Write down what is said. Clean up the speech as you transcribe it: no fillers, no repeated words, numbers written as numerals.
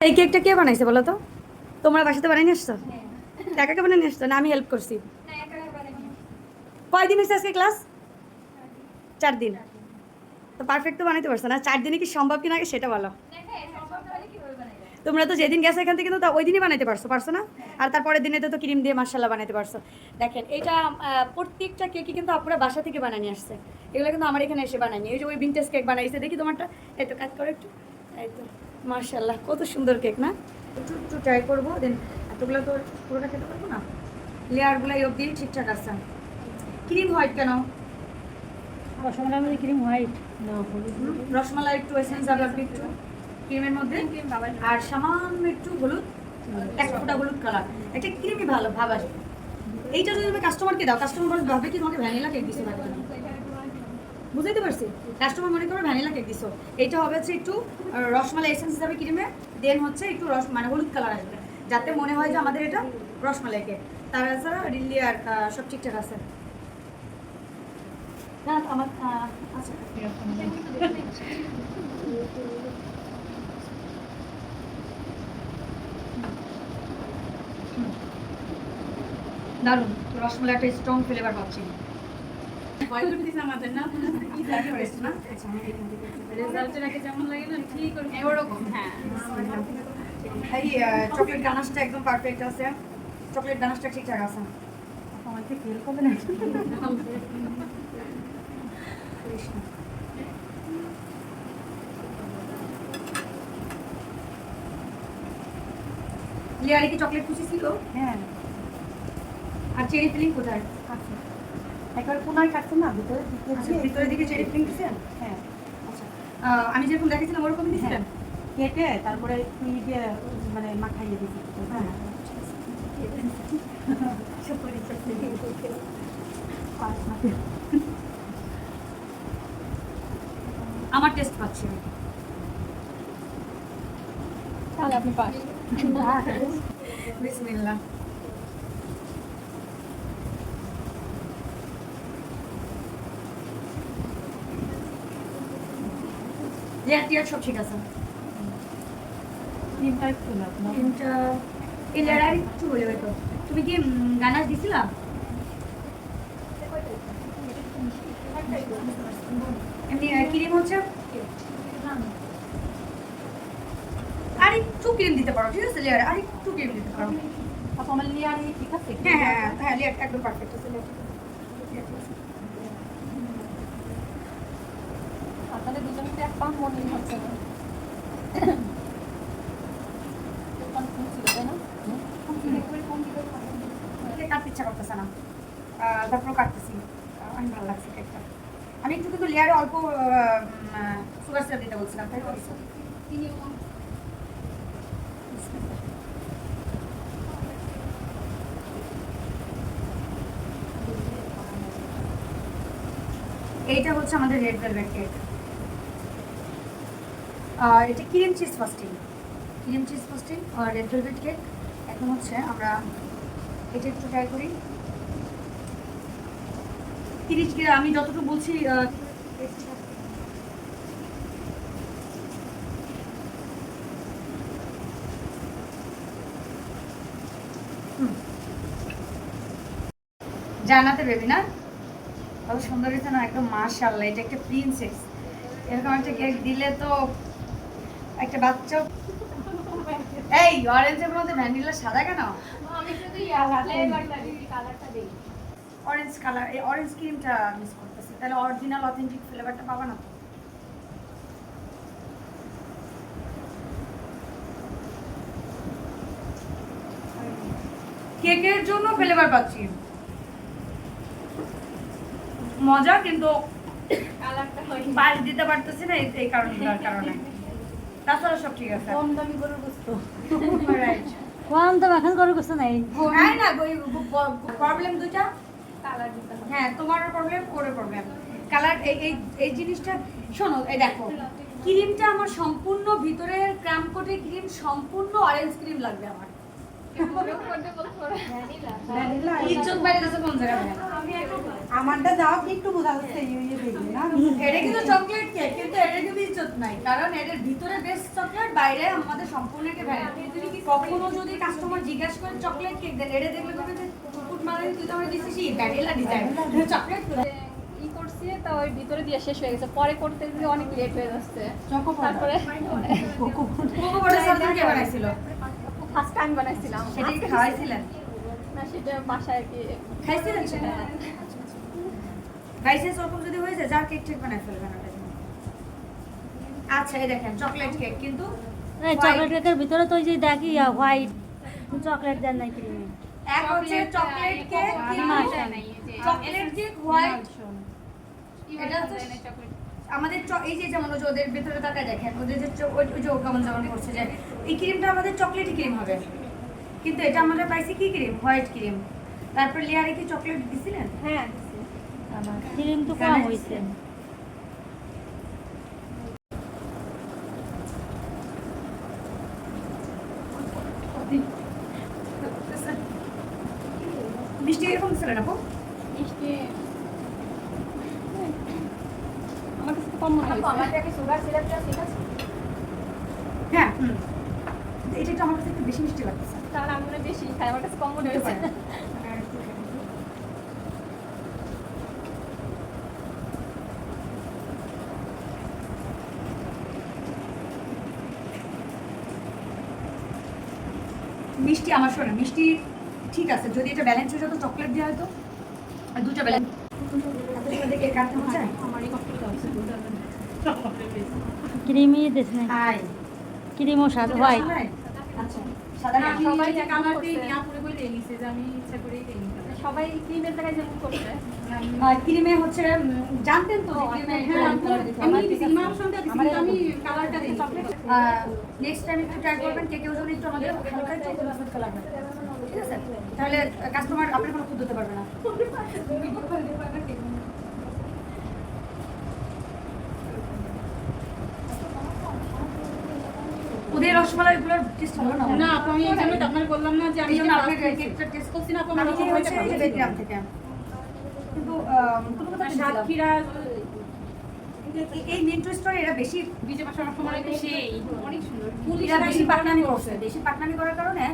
এই কেকটা কে বানাইছে বলো তো? তোমরা বাসাতে বানাই নিয়ে আসছো? একা একা বানাই নিয়ে আসছো না আমি হেল্প করছি? কয়দিন হয়েছে আজকে ক্লাস? 4 দিন। তো পারফেক্ট তো বানাইতে পারছো না। 4 দিনে কি সম্ভব কিনা আগে সেটা বলো। তোমরা তো যেদিন গেছো এখান থেকে তো ওই দিনই বানাইতে পারছো না? আর তারপরের দিনে তো ক্রিম দিয়ে মাশাআল্লাহ বানাইতে পারছো। দেখেন এটা প্রত্যেকটা কেকই কিন্তু আপনারা বাসা থেকে বানিয়ে নিয়ে আসছে। এগুলো কিন্তু আমার এখানে এসে বানাইনি। ওই যে ওই ভিনটেজ কেক বানাইছে দেখি তোমারটা। এই তো কাজ করো একটু। এই তো মাশাআল্লাহ কত সুন্দর কেক না? একটু একটু ট্রাই করবো দেন। এতগুলো তো পুরোটা খেতে পারবো না। লেয়ারগুলো এই অবধি ঠিকঠাক আছে। ক্রিম হোয়াইট কেন? রসমালাই মধ্যে ক্রিম হোয়াইট না হলুদ রসমালাই একটু এসেন্স যাবে আপনি একটু ক্রিমের মধ্যে আর সামান্য একটু হলুদ, এক ফোঁটা হলুদ কালার। একটা ক্রিমই ভালো ভাব আসবে। এইটা যদি তুমি কাস্টমারকে দাও কাস্টমার ভাবে কি তোমাকে ভ্যানিলা কেক দিছো না? বুঝাইতে পারছি? কাস্টমার মনে করো ভ্যানিলা কেক দিছো। এইটা হবে হচ্ছে একটু রসমালাই এসেন্স হিসাবে ক্রিমে দেন হচ্ছে একটু মানে হলুদ কালার আসবে যাতে মনে হয় যে আমাদের এটা রসমালাই কেক। তাছাড়া রিলি আর সব ঠিকঠাক আছে না আমার আচ্ছা দারুণ রসমালাই একটা স্ট্রং ফ্লেভার পাচ্ছি। আমাদের না রেজাল্টের আগে যেমন লাগে না ঠিক ওরকম। হ্যাঁ এই চকলেট গানাশটা একদম পারফেক্ট আছে। চকলেট গানাশটা ঠিকঠাক আছে। আমাকে ফেল করবে না। লেয়ারে কি চকলেট কুচি ছিল? হ্যাঁ আর চেরি ফিলিং কোথায়? আচ্ছা একবার কোনায় কাটছে না ভিতরে ভিতরের দিকে চেরি ফিলিং দিছেন? হ্যাঁ আচ্ছা আমি যেরকম দেখেছিলাম ওরকমই দিছিলেন? কেটে তারপরে একটু দিয়ে মানে মাখাইয়ে দিচ্ছি। হ্যাঁ আমার টেস্ট পাচ্ছি তাহলে আপনি পাস। বিসমিল্লাহ। লেয়ার টিয়ার সব ঠিক আছে। তিনটা একটু না তিনটা এই লেয়ার আর একটু হলে হয়তো। তুমি কি গানাশ দিছিলা? এমনি ক্রিম হচ্ছে আর একটু ক্রিম দিতে পারো ঠিক আছে লেয়ারে আর একটু ক্রিম দিতে পারো। আপু আমার লেয়ার ঠিক আছে? হ্যাঁ হ্যাঁ হ্যাঁ লেয়ারটা একদম পারফেক্ট আছে। আপনাদের দুজনকে এক পাউন্ড মনে হচ্ছে না তাই না? কাটতে ইচ্ছা করতেছে না তারপর কাটতেছি। অনেক ভালো লাগছে কেকটা। আমি একটু কিন্তু লেয়ারে অল্প সুগার সিরাপ দিতে বলছিলাম তাই তো? এইটা হচ্ছে আমাদের রেড ভেলভেট কেক। এটা ক্রিম চিজ ফাস্টিং আর রেড ভেলভেট কেক। এখন হচ্ছে আমরা এটা একটু ট্রাই করি। 30 গ্রাম আমি যতটুকু বলছি জানাতে বেবি না কত সুন্দর হয়েছে না একদম মাশাআল্লাহ। এটা একটা প্রিন্সেস এরকম একটা কেক দিলে তো একটা বাচ্চা। এই অরেঞ্জের মধ্যে ভ্যানিলা সাদা কেন? আমি শুধু কালারটা দেই। অরেঞ্জ কালার এই অরেঞ্জ ক্রিমটা মিস করতেছি। তাহলে অরিজিনাল অথেন্টিক ফ্লেভারটা পাবা না তো? কেকের জন্য ফ্লেভার পাচ্ছি মজা কিন্তু কালারটা হয় বাস দিতে পারতেছি না এই কারণে। তাছাড়া সব ঠিক আছে। কম দামি করে বুঝতো রাইট। কম দাম এখন করে বুঝতো নাই হ্যাঁ না প্রবলেম দুইটা। কালার দিতে হবে। হ্যাঁ তোমারও প্রবলেম ওরও প্রবলেম। কালার এই এই এই জিনিসটা শোনো এই দেখো ক্রিমটা আমার সম্পূর্ণ ভিতরের ক্রাম কোটে ক্রিম সম্পূর্ণ অরেঞ্জ ক্রিম লাগবে আমার। ইজ্জত বাইরে যাচ্ছে কোন জায়গায়? আমারটা যাও একটু বোঝা যাচ্ছে ইয়ে দেখবে না এটা কিন্তু চকলেট কেক, কিন্তু এটার কিন্তু ইজ্জত নাই, কারণ এটার ভিতরে বেস্ট চকলেট, বাইরে আমাদের সম্পূর্ণ একটা ভ্যারাইটি। কখনো যদি কাস্টমার জিজ্ঞাসা করে চকলেট কেক দেন, এটা দেখলে বলবে যে ফুট মারানি তুই তো আমরা দিছিস ভ্যানিলা ডিজাইন চকলেট। ই করছি তা ওই ভিতরে দিয়ে শেষ হয়ে গেছে, পরে করতে গিয়ে অনেক লেট হয়ে যাচ্ছে। তারপরে কোকো বড় সার্জন কে বানাইছিল? ফার্স্ট টাইম বানাইছিলাম। সেটা কি খাওয়াইছিলেন? না, সেটা বাসায় আর কি খাইছিলেন সেটা? গাইসেস ওরকম যদি হয়ে যায়, যার কেক ঠিক বানাই ফেলবেন ওটা। আচ্ছা এই দেখেন চকলেট কেক, কিন্তু চকলেট কেকের ভিতরে তো ওই যে দেখি হোয়াইট চকলেট দেন নাই ক্রিমে। এক হচ্ছে chocolate cake, chocolate cake white. এটা হচ্ছে আমাদের এই যে যেমন ওদের ভিতরে তাকায় দেখেন, ওদের যে ওই যে কেমন যেমন করছে যে এই ক্রিমটা আমাদের চকলেটই ক্রিম হবে, কিন্তু এটা আমাদের পাইছি কি ক্রিম? White cream. তারপর লেয়ারে কি চকলেট দিছিলেন? হ্যাঁ ক্রিম তো কম হয়েছে। মিষ্টি এরকম ছিলেন আপু? মিষ্টি আমার কাছে তো কম মনে হয়েছে। সুগার সিরাপটা ঠিক আছে? হ্যাঁ এটা একটু আমার কাছে একটু বেশি মিষ্টি লাগতেছে। তাহলে আমি মনে হয় বেশি খাই, আমার কাছে কম মনে হয়েছে। মিষ্টি আমার শোনে মিষ্টি ঠিক আছে, যদি এটা ব্যালেন্স হয়ে যেত চকলেট দেওয়া হতো, আর দুটো ব্যালেন্স দেখে কাটতে হচ্ছে। আমারই কষ্ট হচ্ছে। ক্রিমই দিস না, হাই ক্রিমও সাদা হোয়াইট। আচ্ছা সাদা না, নাকি? সবাই যে কালার দিয়ে নিয়া পুরো করে দিয়ে নিছে যে আমি ইচ্ছা করেই দেই। সবাই ক্রিমের জায়গায় যেমন করছে। ক্রিমে হচ্ছে জানতেন তো যে ক্রিমে আমি কালারটা দিই চকলেট। নেক্সট টাইম একটু ট্রাই করবেন, কেউ যেন একটু আমাদের হালকা একটু গোলাপ কালার হয়, ঠিক আছে? তাহলে কাস্টমার আপনার কোনো খুদ হতে পারবে না। ওদের রসমালাই গুলোর টেস্ট ভালো না। না আপু, আমি এই জন্যই তো আপনাকে বললাম না যে আমি এই জন্য যেটা আপনাকে আপনাকে কেকটা টেস্ট করছি না, আপু আমি আমার কি হয়েছে হচ্ছে এই যে গ্রাম থেকে, কিন্তু কোনো কথা ছিল না। সাতক্ষীরা এই মিন্টু স্টোরে এরা বেশি বিজে পাশে আমার সময় সেই অনেক সুন্দর। এরা বেশি পাকনামি করছে, বেশি পাকনামি করার কারণে